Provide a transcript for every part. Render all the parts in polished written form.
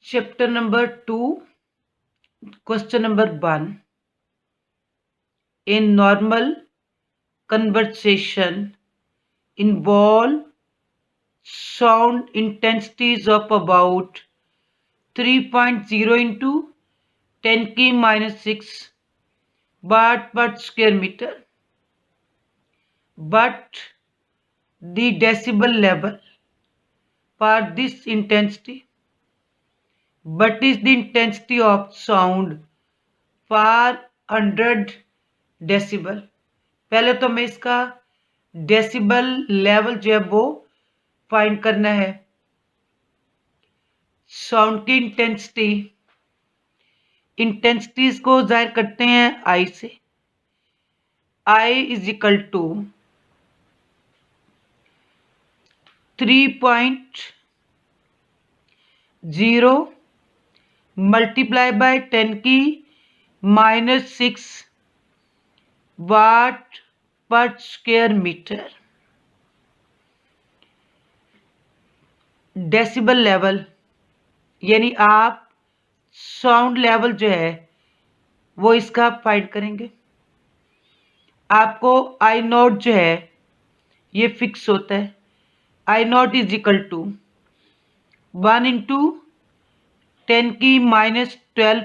Chapter number 2, question number 1. In normal conversation involve sound intensities of about 3.0 into 10 की minus 6 watt per square meter. But the decibel level for this intensity. What is the intensity of sound for 100 decibel? पहले तो हमें इसका decibel level जो है वो find करना है। साउंड की इंटेंसिटीज को जाहिर करते हैं आई से। I is equal to 3.0 multiply by 10 की माइनस 6 वाट per square metre. Decibel level यानी आप साउंड लेवल जो है वो इसका फाइंड करेंगे। आपको आई नॉट जो है ये फिक्स होता है। I not is equal to 1 into 10 की minus 12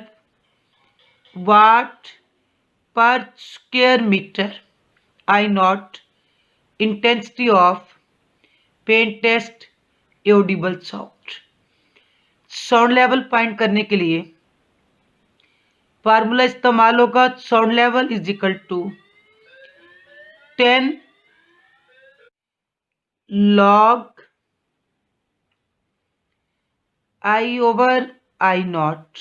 watt per square metre. I naught intensity of faintest audible sound. Sound level find करने के लिए फार्मूला इस्तेमाल होगा। Sound level is equal to 10 log I over I naught.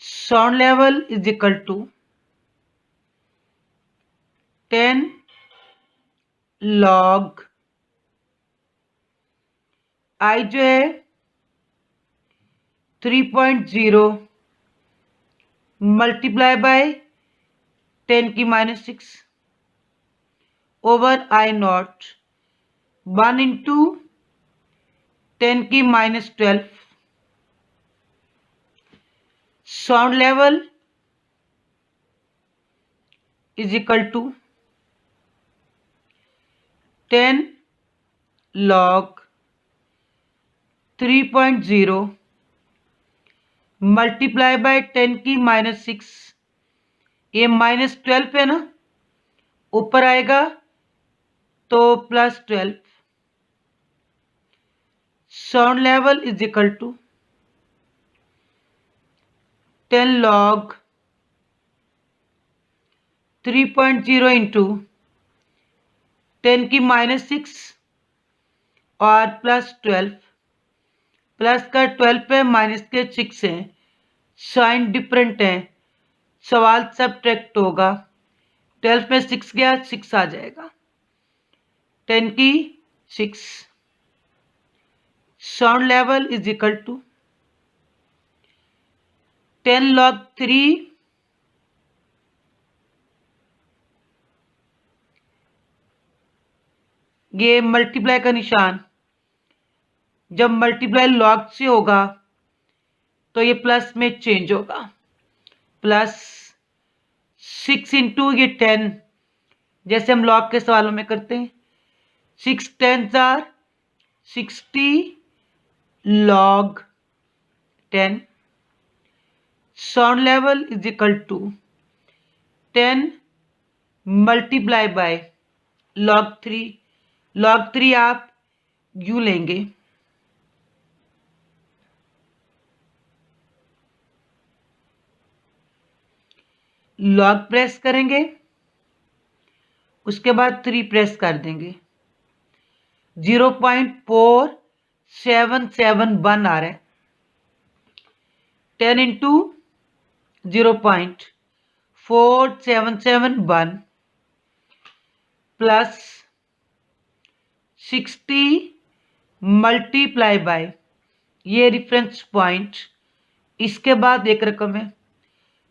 Sound level is equal to 10 log I जो है 3.0 multiply by 10 की minus 6 over I naught 1 into 10 की minus 12। Sound level is equal to 10 log 3.0 multiply by 10 की minus 6। ये minus 12 है ना, ऊपर आएगा तो plus 12। Sound level is equal to 10 log 3.0 into 10 की माइनस 6 और प्लस 12। प्लस का 12 है, माइनस के 6 है, साइन डिफरेंट है, सवाल सब्ट्रैक्ट होगा। 12 में 6 गया, 6 आ जाएगा, 10 की 6। Sound level is equal to 10 log 3 ये मल्टीप्लाई का निशान जब मल्टीप्लाई लॉग से होगा तो ये प्लस में चेंज होगा। प्लस 6 इंटू ये 10, जैसे हम लॉग के सवालों में करते हैं। 6 10s are 60 log 10। Sound level is equal to 10 multiply by log 3। log 3 आप यूं लेंगे, लॉग प्रेस करेंगे, उसके बाद 3 प्रेस कर देंगे। 0.4771 आ रहा है। 10 इंटू 0.4771 प्लस 60 मल्टीप्लाई बाय ये रेफरेंस पॉइंट, इसके बाद एक रकम है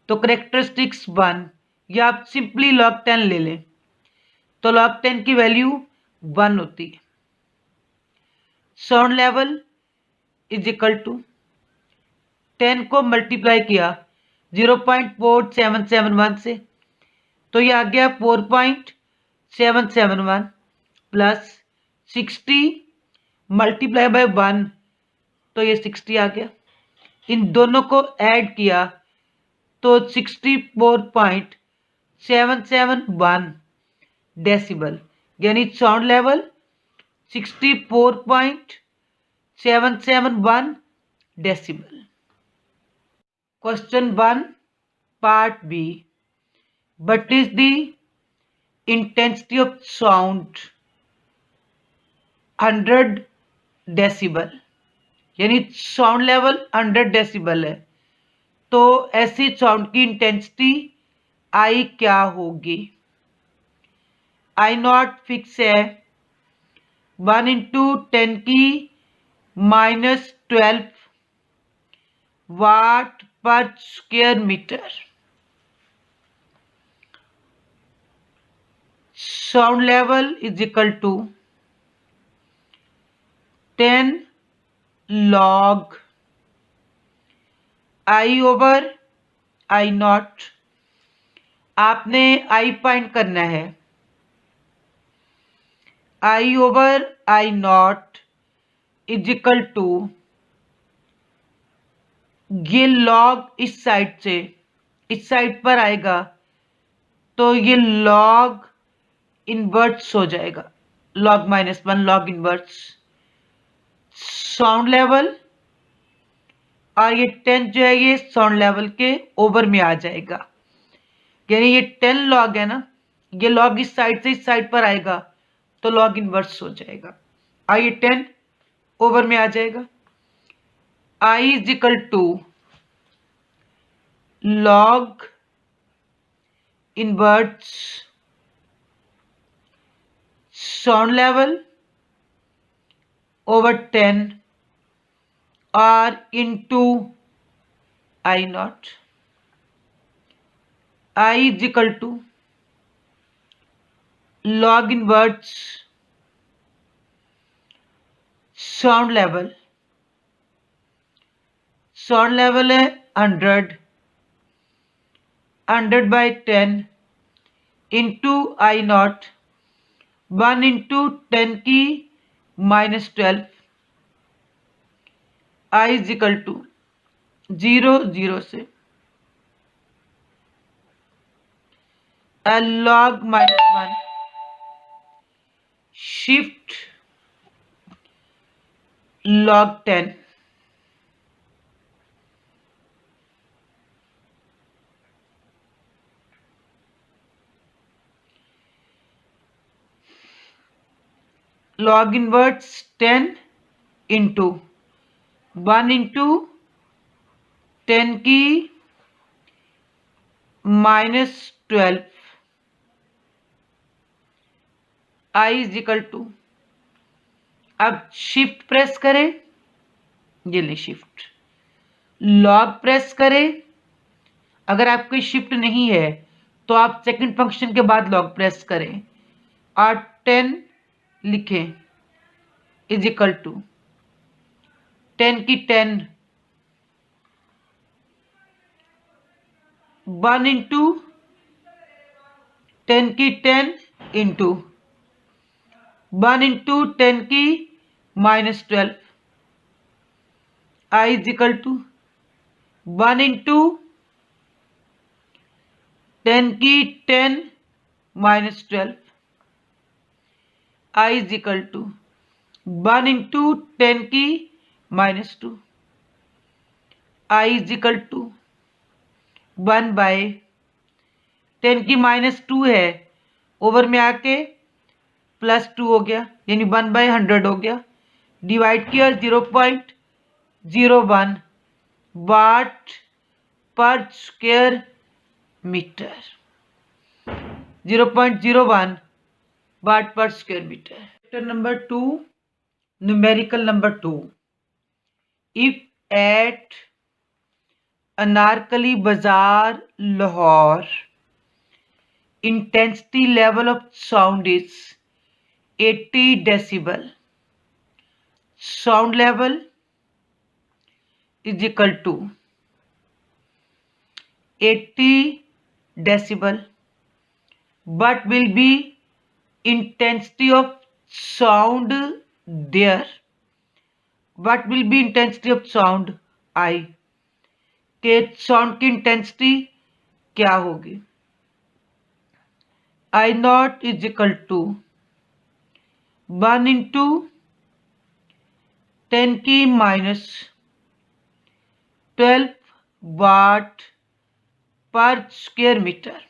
तो करेक्टरिस्टिक्स 1, या आप सिंपली log 10 ले लें तो log 10 की वैल्यू 1 होती है। Sound level is equal to 10 को मल्टीप्लाई किया 0.4771 से, तो ये आ गया 4.771 प्लस 60 मल्टीप्लाई बाय 1, तो ये 60 आ गया। इन दोनों को ऐड किया तो 64.771 डेसिबल, यानी sound level 64.771 decibel. Question 1 part B, what is the intensity of sound 100 decibel, यानी साउंड लेवल 100 डेसिबल है, तो ऐसी साउंड की इंटेंसिटी आई क्या होगी। आई नॉट फिक्स है 1 इंटू 10 की -12 watt per square metre. Sound level is equal to 10 log I over I nought. आपने आई फाइंड करना है, I over I not is equal to, ये लॉग इस साइड से इस साइड पर आएगा तो ये लॉग इनवर्स हो जाएगा, log -1 log inverse. Sound level और ये 10 जो है ये साउंड लेवल के ओवर में आ जाएगा, यानी ये 10 लॉग है ना, ये लॉग इस साइड से इस साइड पर आएगा तो लॉग इनवर्स हो जाएगा, और ये 10 ओवर में आ जाएगा। I is equal to log inverse sound level over 10 और into I not. I is equal to log inverse sound level, sound level है 100 by 10 into I naught 1 into 10 की -12। आई इज इक्वल टू 0 0 से log -1 shift log 10। Log inverse 10 into 1 into 10 की -12। I is equal to, अब shift press करें, ये ले shift, log press करें। अगर आपकी शिफ्ट नहीं है तो आप सेकंड फंक्शन के बाद लॉग प्रेस करें और 10 लिखें इज इक्वल टू 10 की 10 1 इंटू 10 की 10 इंटू 1 इंटू 10 की -12। I is equal to 1 into 10 की 10 -12। I is equal to 1 into 10 की -2। आई इज इक्वल टू 1 बाय 10 की -2 है, ओवर में आके +2 हो गया, यानी 1 बाय 100 हो गया, डिवाइड किया 0.01 watt per square metre. 0.01 watt per square metre. Chapter number 2, numerical number 2। If at Anarkali Bazaar Lahore intensity level of sound is 80 decibel, sound level is equal to 80 decibel. What will be intensity of sound there? What will be intensity of sound? I. के sound की intensity क्या होगी? I nought is equal to 1 into 10 की minus 12 watt per square metre.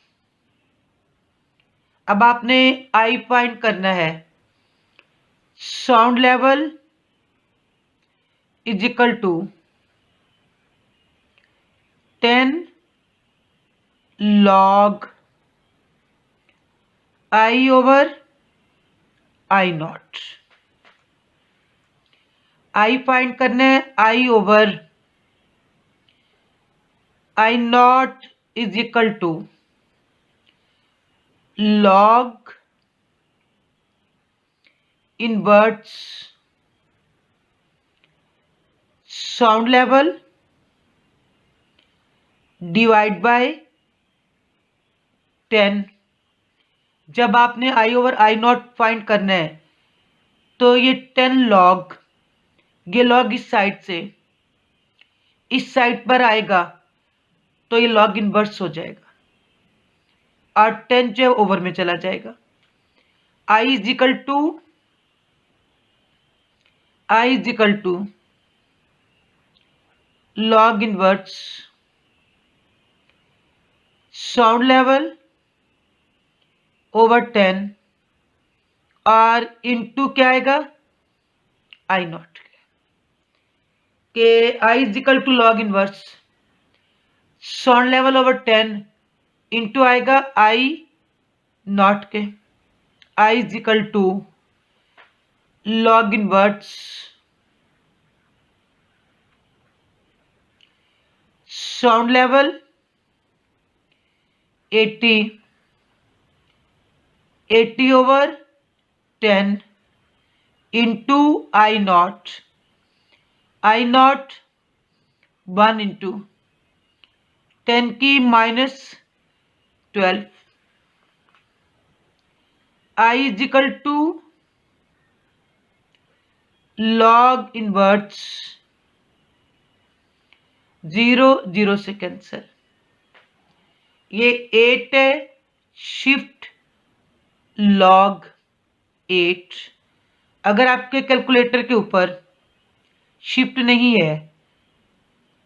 अब आपने I find करना है। Sound level is equal to 10 log I over I not. I find करना है, I over I not is equal to log inverse sound level divide by 10। जब आपने I over I nought find करना है तो ये 10 लॉग, ये log इस साइड से इस साइड पर आएगा तो ये लॉग इनवर्स हो जाएगा और 10 जो ओवर में चला जाएगा। I is equal to log inverse sound level over 10 और इनटू क्या आएगा आई नॉट के I is equal to log inverse sound level over 10 into आएगा आई नॉट के। I is equal to log inverse sound level 80 over 10 into I naught 1 into 10 की minus 12। I is equal to log inverse 0 से cancel. ये 8 है, shift log 8। अगर आपके calculator के ऊपर शिफ्ट नहीं है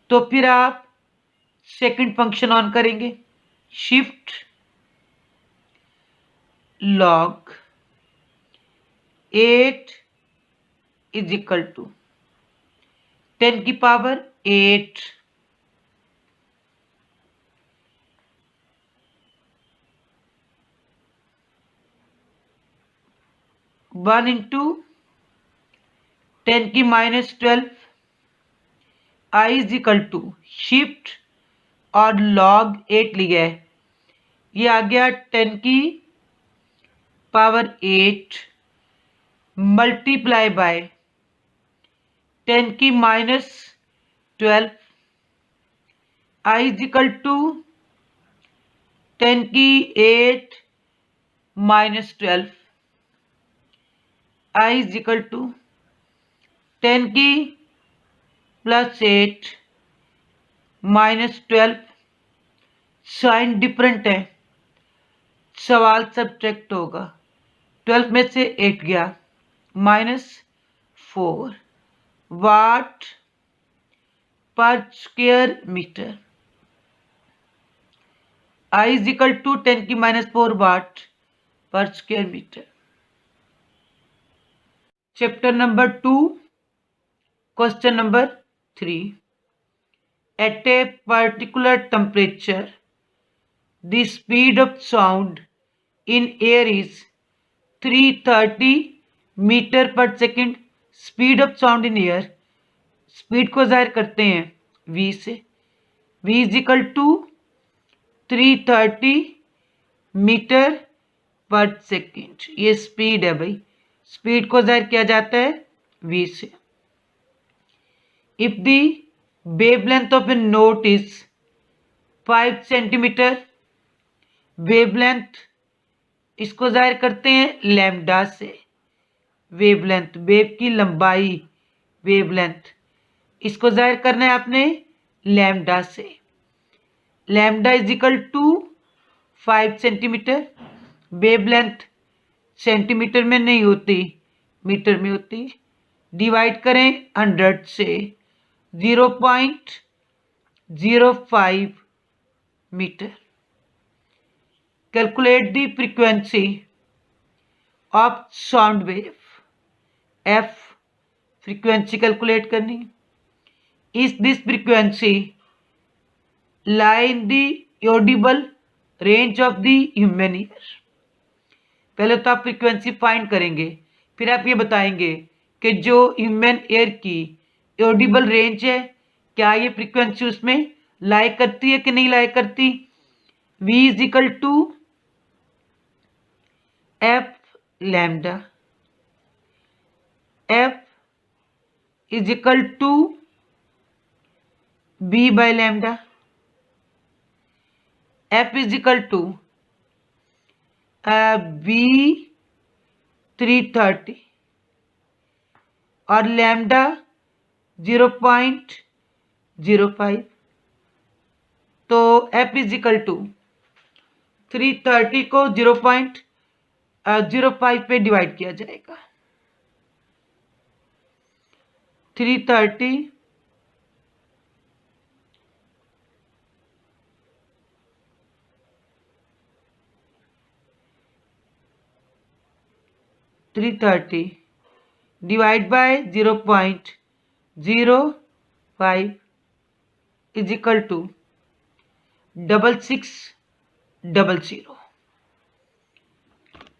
तो फिर आप सेकंड फंक्शन ऑन करेंगे, shift log 8 is equal to 10 की पावर 8 1 इंटू 10 की minus 12। I is equal to shift और लॉग 8 लिया है, ये आ गया 10 की पावर 8 मल्टीप्लाई बाय 10 की minus 12। I is equal to 10 की 8 minus 12। I is equal to 10 की प्लस 8 माइनस 12। साइन डिफरेंट है, सवाल सब्ट्रैक्ट होगा। 12 में से 8 गया, minus 4 watt per square metre. I is equal to 10 की minus 4 watt per square metre. Chapter number 2, question number 3। At a particular temperature, the speed of sound in air is 330 metre per second. Speed of sound in air, speed को जाहिर करते हैं v से। v is equal to 330 metre per second. ये speed है भाई, speed को जाहिर किया जाता है v से। If the wavelength of a note is 5 centimetre. Wavelength इसको जाहिर करते हैं लैम्डा से। वेवलेंथ वेव की लंबाई, वेवलेंथ इसको जाहिर करना है आपने लैम्डा से। Lambda is equal to 5 centimetre. Wavelength centimetre में नहीं होती, मीटर में होती। डिवाइड करें 100 से, 0.05 metre. Calculate the frequency of sound wave. F frequency calculate करनी। Is this frequency lie in the audible range of the human ear. पहले तो आप फ्रीक्वेंसी फाइंड करेंगे, फिर आप ये बताएंगे कि जो ह्यूमन ईयर की ऑडिबल रेंज है, क्या ये फ्रीक्वेंसी उसमें लाई करती है कि नहीं लाई करती। V is equal to F lambda. F is equal to B by lambda. F is equal to B 330 और लैम्डा 0.05। तो F इज इक्वल टू 330 को 0.05 पे डिवाइड किया जाएगा। 330 divide by 0.05 is equal to 6600।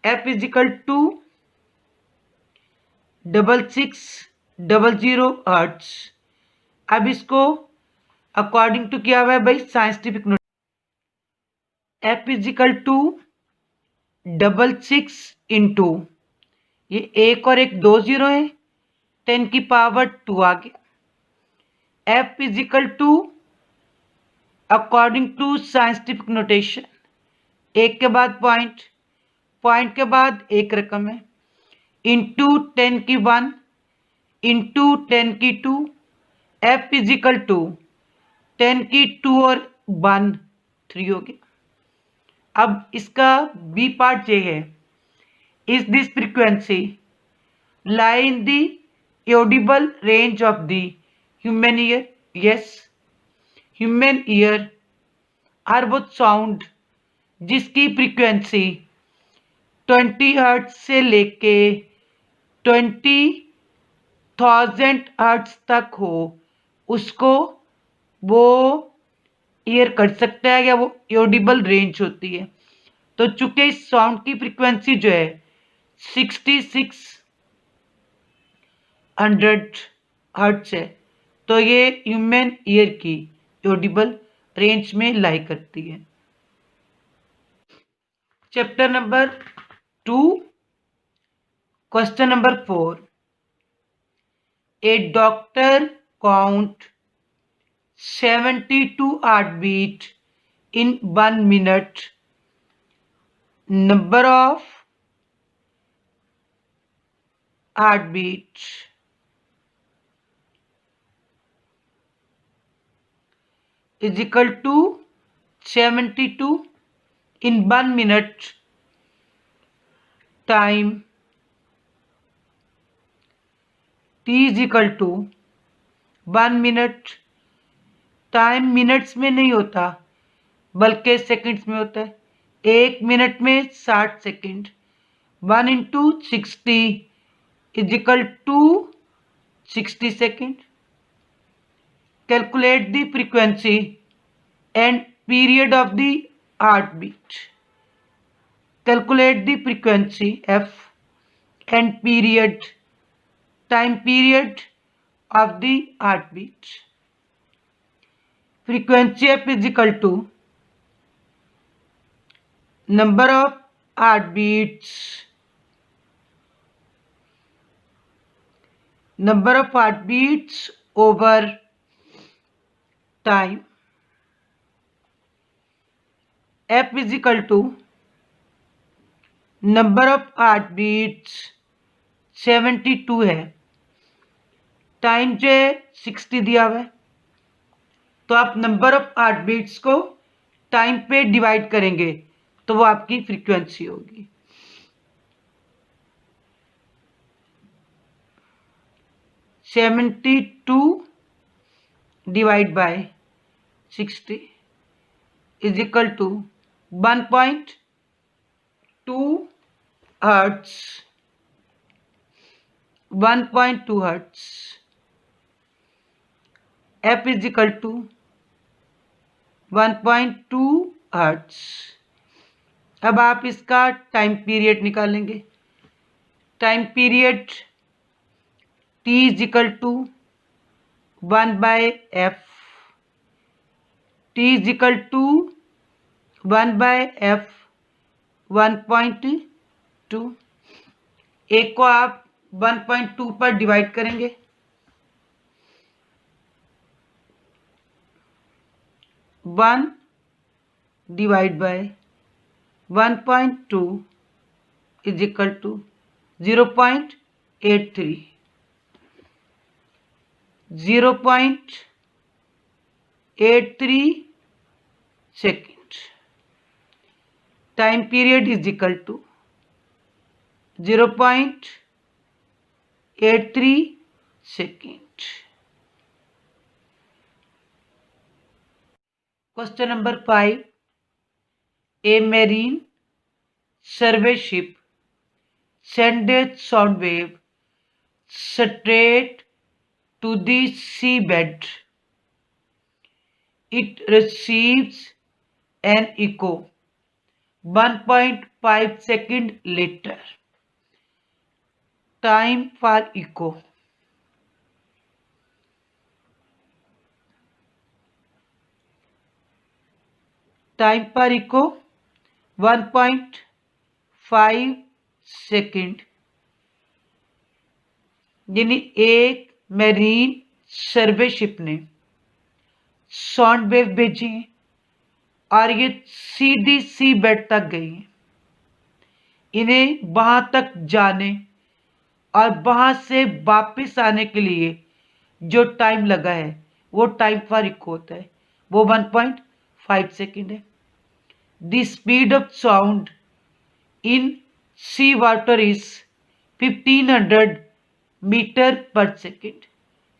F is equal to 6600 hertz. अब इसको according to क्या हुआ है भाई scientific note. F is equal to 66 into ये एक और एक 2 जीरो है, 10 की पावर 2 आ गया। F is equal to according to scientific notation, एक के बाद पॉइंट, पॉइंट के बाद एक रकम है, इंटू 10 की 1 इंटू 10 की 2। F इज इक्वल टू 10 की 2 और 1 3 हो गया। अब इसका बी पार्ट ये है, is this frequency lie in the audible range of the human ear. Yes, human ear हर वो साउंड जिसकी फ्रीक्वेंसी 20 हर्ट्ज से लेके 20,000 हर्ट्ज तक हो, उसको वो ईयर कर सकता है या वो ऑडिबल रेंज होती है। तो चूंकि इस साउंड की फ्रीक्वेंसी जो है 6600 हर्ट्ज है, तो ये ह्यूमन ईयर की ऑडिबल रेंज में लाई करती है। Chapter number 2, question number 4। A doctor count 72 heartbeat in 1 minute. Number of heartbeat is equal to 72 in 1 minute time t is equal to 1 minute। Time minutes में नहीं होता बल्कि सेकंड्स में होता है। 1 मिनट में 60 second. 1 into 60 is equal to 60 second. Calculate the frequency and period of the heart beat. Calculate the frequency F and period, time period of the heart beat. Frequency F is equal to number of heartbeats, number of heartbeats over time F is equal to number of heart beats 72 है, time जो है 60 दिया हुआ है, तो आप number of heart beats को time पे डिवाइड करेंगे तो वो आपकी फ्रीक्वेंसी होगी। 72 divide by 60 is equal to 1.2 hertz, 1.2 hertz. F is equal to 1.2 hertz. अब आप इसका टाइम पीरियड निकालेंगे। Time period T is equal to 1/f, T is equal to 1/f 1.2। एक को आप 1.2 पर डिवाइड करेंगे, 1 divide by 1.2 is equal to 0.83, 0.83 second. Time period is equal to 0.83 second. Question number 5. A marine survey ship sends a sound wave straight to the seabed. It receives an echo 1.5 seconds later. Time for echo. Time पर eco 1.5 second, यानी एक marine सर्वे ship ने sound wave भेजी और ये सीधी सी bed तक गई। इन्हें वहां तक जाने और वहां से वापस आने के लिए जो टाइम लगा है वो टाइम फॉर इको होता है, वो 1.5 सेकेंड है। The speed of sound in sea water is 1500 metre per second.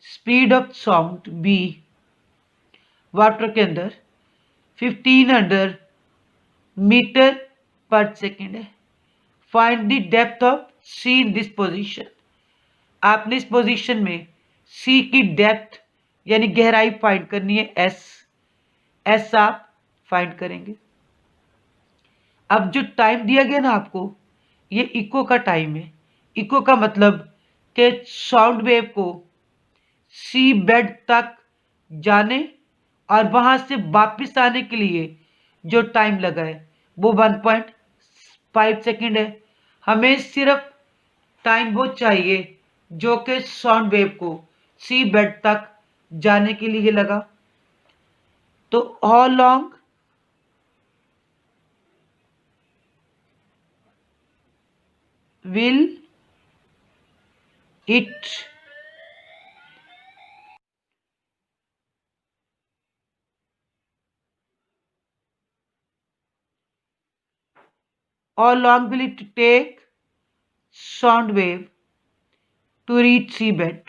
Speed of sound बी वाटर के अंदर 1500 मीटर पर सेकेंड है। Find the depth of sea in this position. आपने इस पोजीशन में सी की डेप्थ यानी गहराई फाइंड करनी है, एस आप फाइंड करेंगे। अब जो टाइम दिया गया ना आपको, ये इको का टाइम है। इको का मतलब कि साउंड वेव को सी बेड तक जाने और वहां से वापस आने के लिए जो टाइम लगा है वो 1.5 सेकेंड है। हमें सिर्फ टाइम वो चाहिए जो कि साउंड वेव को सी बेड तक जाने के लिए लगा। तो how long will it how long will it take sound wave to reach seabed?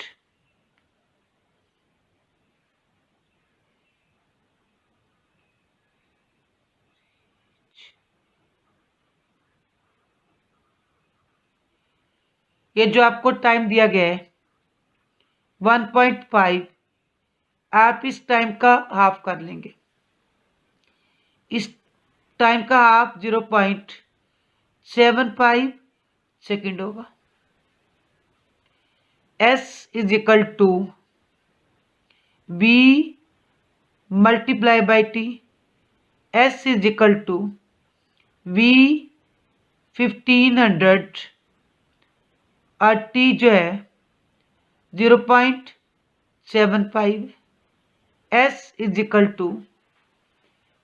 ये जो आपको टाइम दिया गया है 1.5, आप इस टाइम का हाफ कर लेंगे। इस टाइम का हाफ 0.75 सेकेंड होगा। S is equal to V multiply by T. S is equal to V 1500 और टी जो है 0.75, S इज इक्वल टू,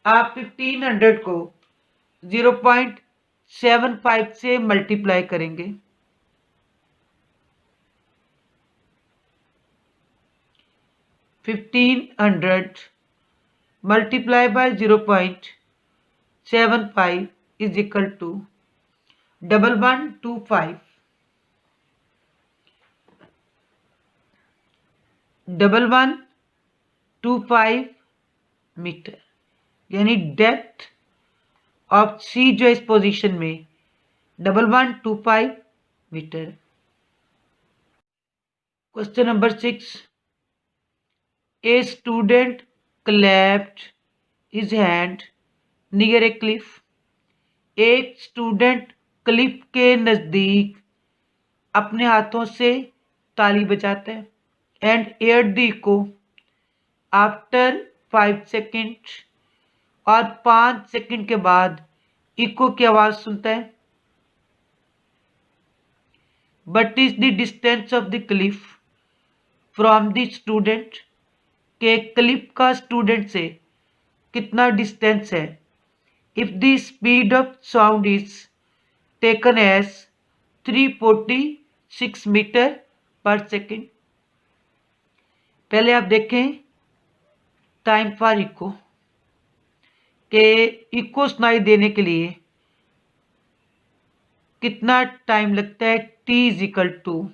आप 1500 को 0.75 से मल्टीप्लाई करेंगे। 1500 multiply by 0.75 is equal to 1125 1125 metre, यानी डेप्थ ऑफ सी जो इस पोजीशन में 1125 metre. Question number 6, a student clapped his hand near a cliff. एक स्टूडेंट क्लिफ के नज़दीक अपने हाथों से ताली बजाता है and hears the echo after 5 second, और 5 सेकेंड के बाद इको की आवाज सुनता है। What is the distance of the cliff from the student, के क्लिफ का स्टूडेंट से कितना डिस्टेंस है। If the speed of sound is taken as 346 metre per second. पहले आप देखें टाइम फॉर इको, के इको सुनाई देने के लिए कितना टाइम लगता है। t is equal to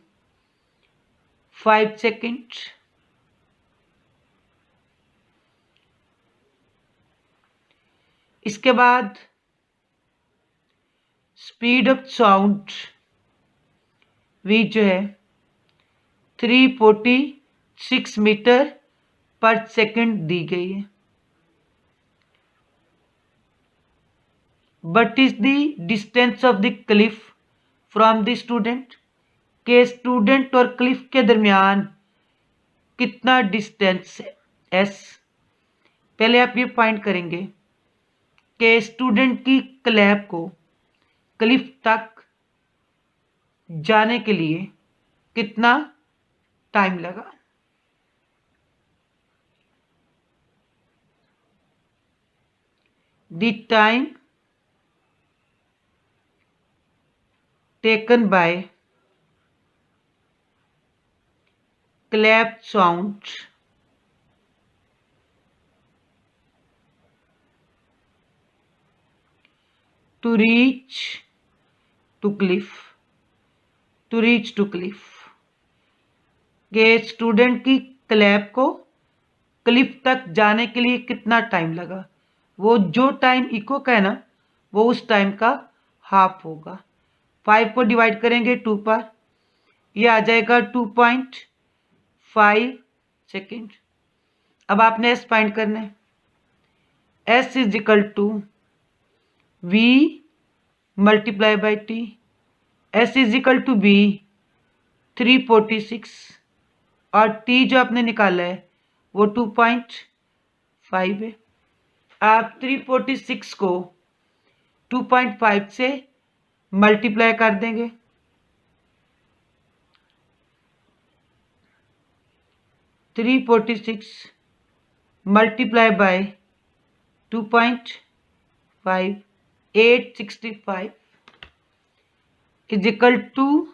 5 second. इसके बाद स्पीड ऑफ साउंड v जो है 346 मीटर पर सेकेंड दी गई है। What is the distance of the cliff from the student, के स्टूडेंट और क्लिफ के दरमियान कितना डिस्टेंस है s। पहले आप ये फाइंड करेंगे कि स्टूडेंट की क्लैप को क्लिफ तक जाने के लिए कितना टाइम लगा। The time taken by clap sound to reach to cliff, to reach to cliff, के स्टूडेंट की क्लैप को क्लिफ तक जाने के लिए कितना टाइम लगा। वो जो टाइम इको का है ना, वो उस टाइम का हाफ होगा। 5 को डिवाइड करेंगे 2 पर, ये आ जाएगा 2.5 सेकेंड। अब आपने एस फाइंड करना है। S is equal to V multiply by T. S is equal to V 346 और टी जो आपने निकाला है वो 2.5 है। आप 346 को 2.5 से मल्टीप्लाई कर देंगे। 346 multiply by 2.5, 865 is equal to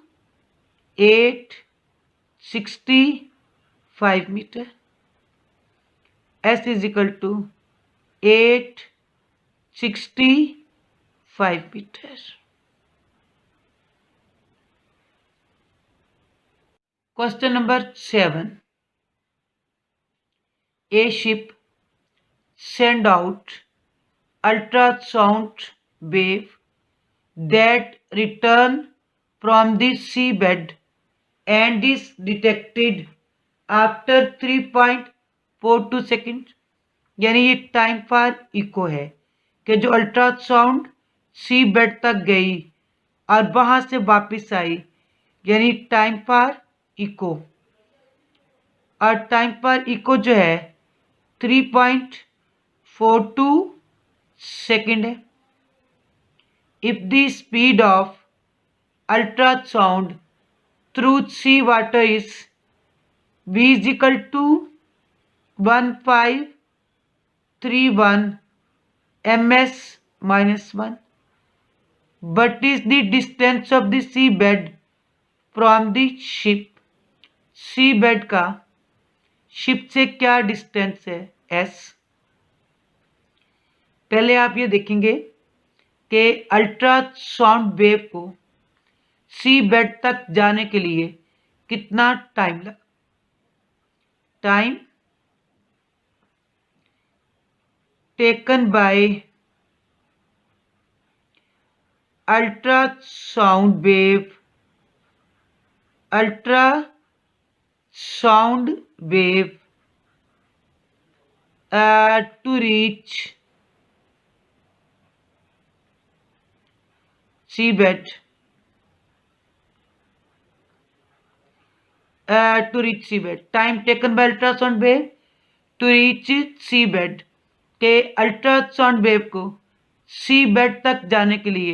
865 metre. S is equal to 865 metre. Question number 7. A ship send out ultrasound wave that return from the seabed and is detected after 3.42 second. यानी ये टाइम फॉर इको है कि जो ultrasound सी bed तक गई और वहां से वापस आई, यानी टाइम फॉर इको। और टाइम पर इको जो है 3.42 सेकेंड है। If the speed of ultrasound through C water is v is equal to 1531 ms -1. What is the distance of the seabed from the ship? Seabed का ship से क्या distance है? S. पहले आप ये देखेंगे कि अल्ट्रासाउंड वेव को सीबेड तक जाने के लिए कितना टाइम लगा। Time taken by ultrasound wave to reach seabed time taken by ultrasound wave to reach seabed के अल्ट्रासाउंड वेव को सीबेड तक जाने के लिए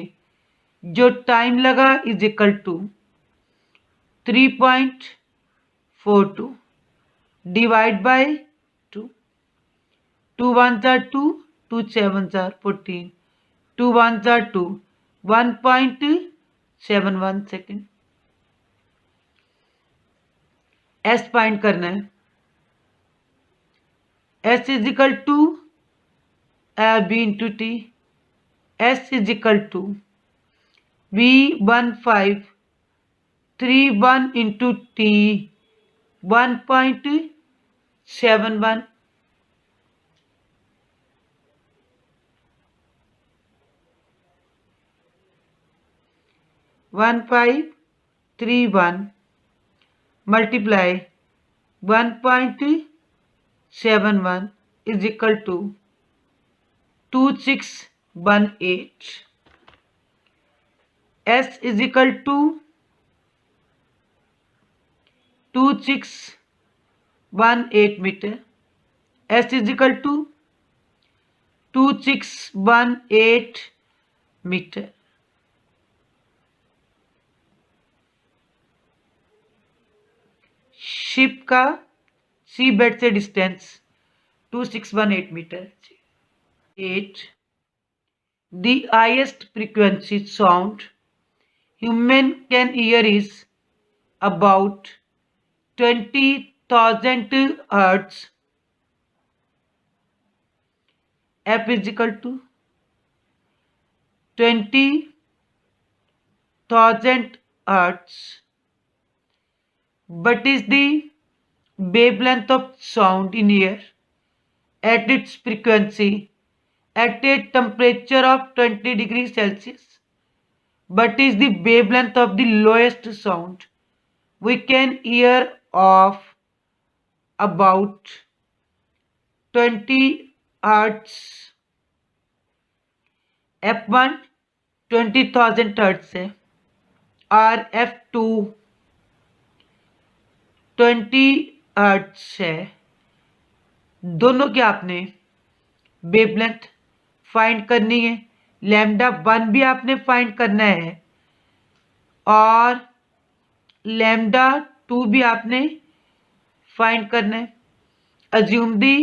जो टाइम लगा is equal to 3.42 divide by 2। 2 1s are 2, 2 7s are 14, 2 1s are 2, 1.71 second. S find करना है। S is equal to B into T. S is equal to V1531 into T 1.71 1531 multiply 1.71 is equal to 2618. S is equal to 2618 meter. S is equal to 2618 meter. Ship का सी bed से distance 2618 metre. 8 the highest frequency sound human can hear is about 20,000 hertz. F is equal to 20,000 hertz. What is the wavelength of sound in air at its frequency at a temperature of 20 degrees Celsius? What is the wavelength of the lowest sound we can hear of about 20 hertz? F1 20,000 hertz है और F2 20 hertz है। दोनों की आपने wavelength find करनी है। Lambda 1 भी आपने फाइंड करना है और लैम्डा 2 भी आपने फाइंड करना है। Assume the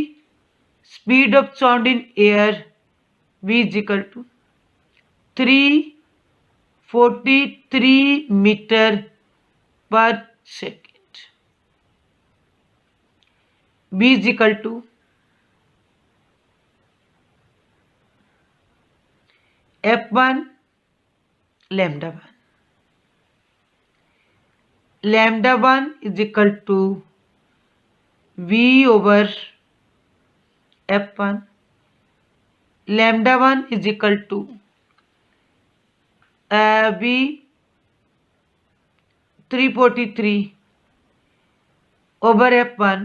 speed of sound in air v is equal to 343 metre per second. v is equal to f1 lambda 1. Lambda 1 is equal to v over f1. Lambda 1 is equal to v 343 over f1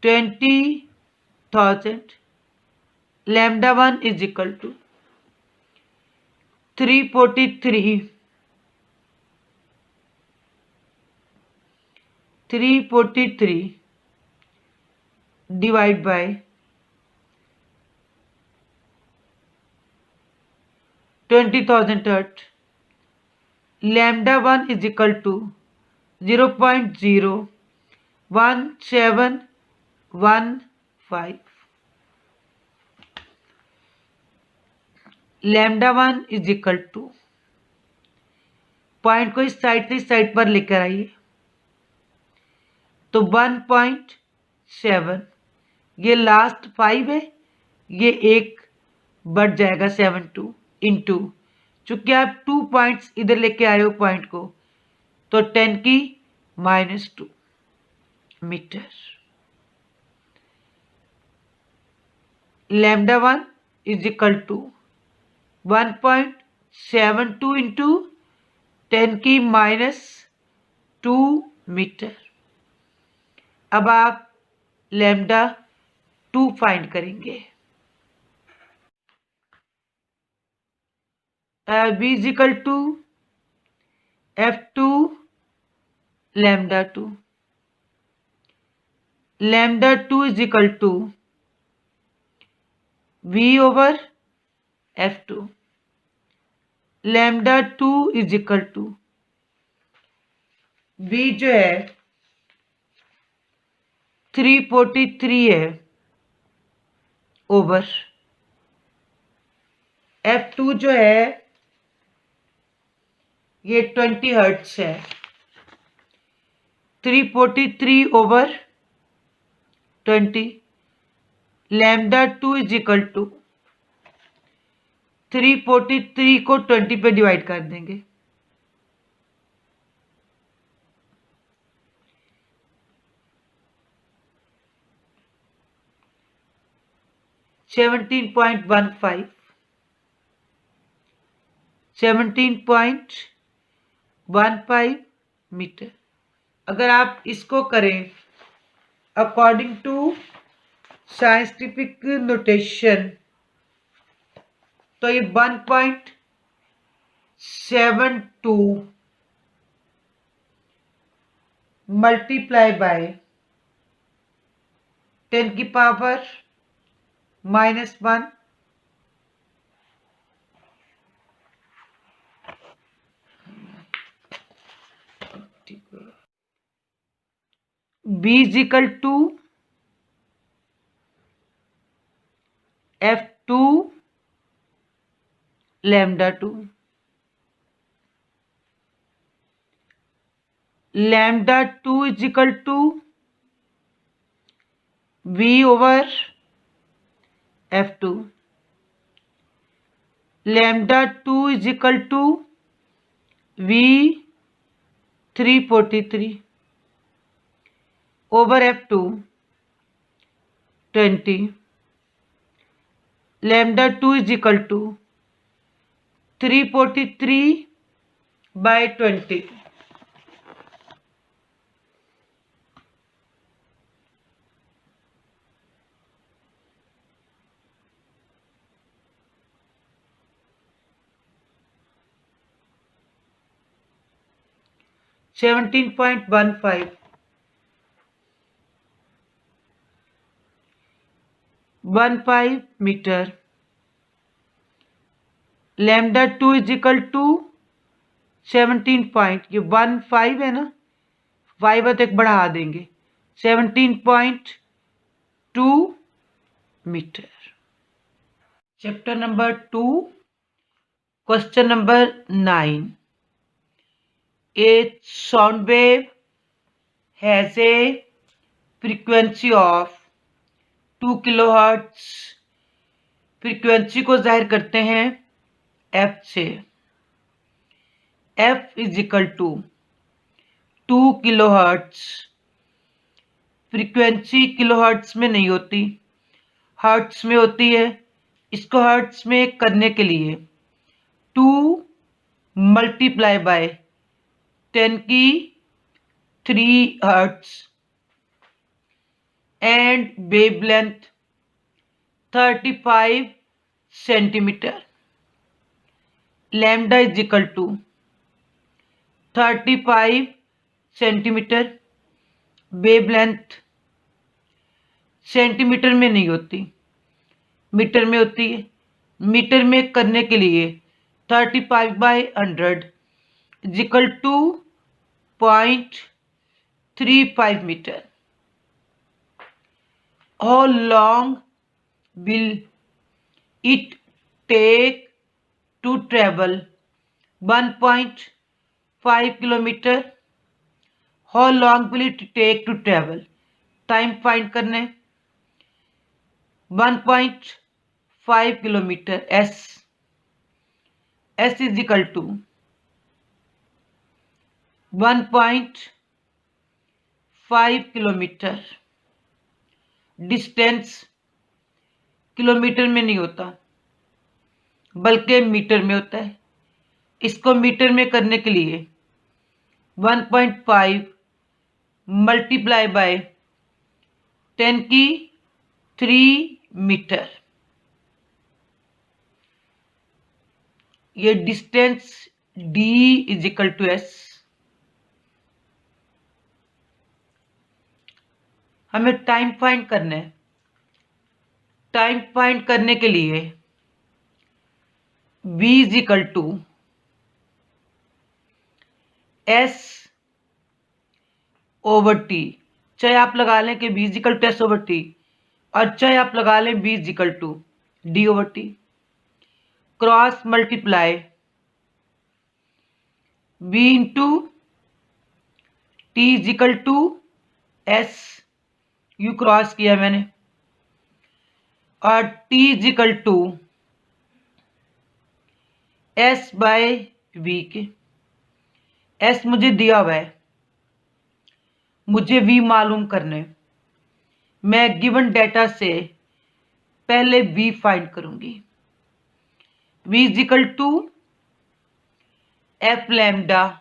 20,000. Lambda 1 is equal to 343 divide by 20,000 hertz. Lambda 1 is equal to 0.0 1715। Lambda 1 is equal to, point को इस side से इस side पर लेकर आइए, तो 1.7, ये last 5 है, ये एक बढ़ जाएगा 7 इंटू, चूंकि आप 2 पॉइंट्स इधर लेके आए हो पॉइंट को, तो 10⁻² metre. Lambda 1 is equal to 1.72 into 10⁻² metre. अब आप लैम्डा 2 फाइंड करेंगे। B is equal to F2 lambda 2। Lambda 2 is equal to V over F2। Lambda 2 is equal to V जो है 343 है ओवर F2 जो है ये 20 हर्ट्ज है। 343 over 20, lambda 2 is equal to 343 को 20 पे डिवाइड कर देंगे, सेवनटीन पॉइंट 17.15 मीटर। अगर आप इसको करें अकॉर्डिंग टू साइंटिफिक नोटेशन, तो ये 1.72 multiply by 10⁻⁻1 B is equal to F2 lambda 2। Lambda 2 is equal to V over F2। Lambda 2 is equal to V 343 over F2 20। Lambda 2 is equal to 343/20। Seventeen point 15 metre. Lambda 2 is equal to 17 point, ये 15 है ना, 5 तक बढ़ा देंगे, 17.2 metre. Chapter number 2, question number 9। A sound wave has a frequency of 2 kilohertz. Frequency को जाहिर करते हैं F से। F is equal to 2 kilohertz. Frequency kilohertz में नहीं होती, हर्ट्ज में होती है। इसको हर्ट्ज में करने के लिए 2 multiply by 10⁻³ hertz and wavelength 35 centimetre. Lambda is equal to 35 centimetre. Wavelength centimetre में नहीं होती, मीटर में होती है। मीटर में करने के लिए 35/100 is equal to 0.35 metre. How long will it take to travel 1.5 kilometre? How long will it take to travel? Time find करने 1.5 kilometre S is equal to 1.5 kilometre. Distance kilometre में नहीं होता बल्कि मीटर में होता है। इसको मीटर में करने के लिए 1.5 मल्टीप्लाई बाय 10⁻³ मीटर। ये distance D is equal to S। हमें टाइम फाइंड करना है। टाइम फाइंड करने के लिए V is equal to S over T। चाहे आप लगा लें कि V is equal to S over T, और चाहे आप लगा लें V is equal to D over T। Cross multiply V into T is equal to S। यू क्रॉस किया मैंने, और T is equal to S by V के। S मुझे दिया हुआ है, मुझे V मालूम करने। मैं गिवन डेटा से पहले V फाइंड करूंगी। V is equal to F lambda.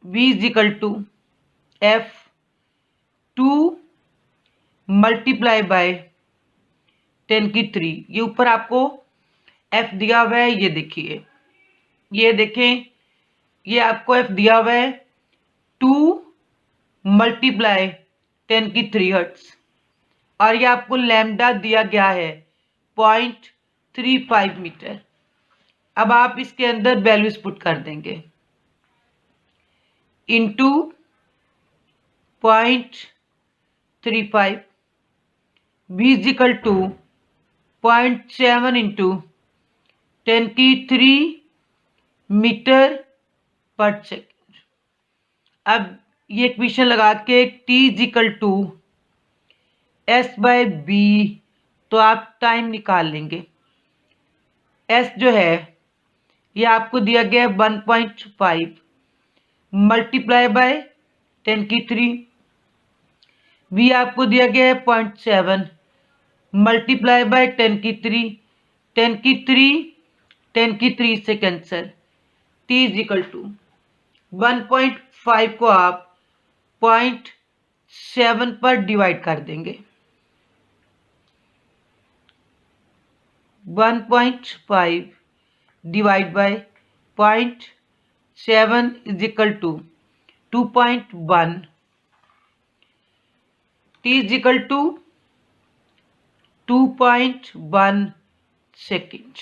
V is equal to F2 multiply by 10⁻³। ये ऊपर आपको F दिया हुआ है, ये देखिए, ये देखें, ये आपको F दिया हुआ है 2 मल्टीप्लाई 10⁻³ हर्ट्ज, और ये आपको लैम्डा दिया गया है 0.35 मीटर। अब आप इसके अंदर वैल्यूज पुट कर देंगे into 0.35। V is equal to 0.7 into 10⁻³ metre per second. अब ये इक्वेशन लगा के T is equal to S by B, तो आप टाइम निकाल लेंगे। S जो है ये आपको दिया गया है 1.5 मल्टीप्लाई बाय 10⁻³ V आपको दिया गया है 0.7 मल्टीप्लाई बाय 10⁻³। 10⁻³ से cancel. T is equal to 1.5 को आप 0.7 पर डिवाइड कर देंगे। 1.5 divide by 0.7 is equal to 2.1। T is equal to 2.1 second.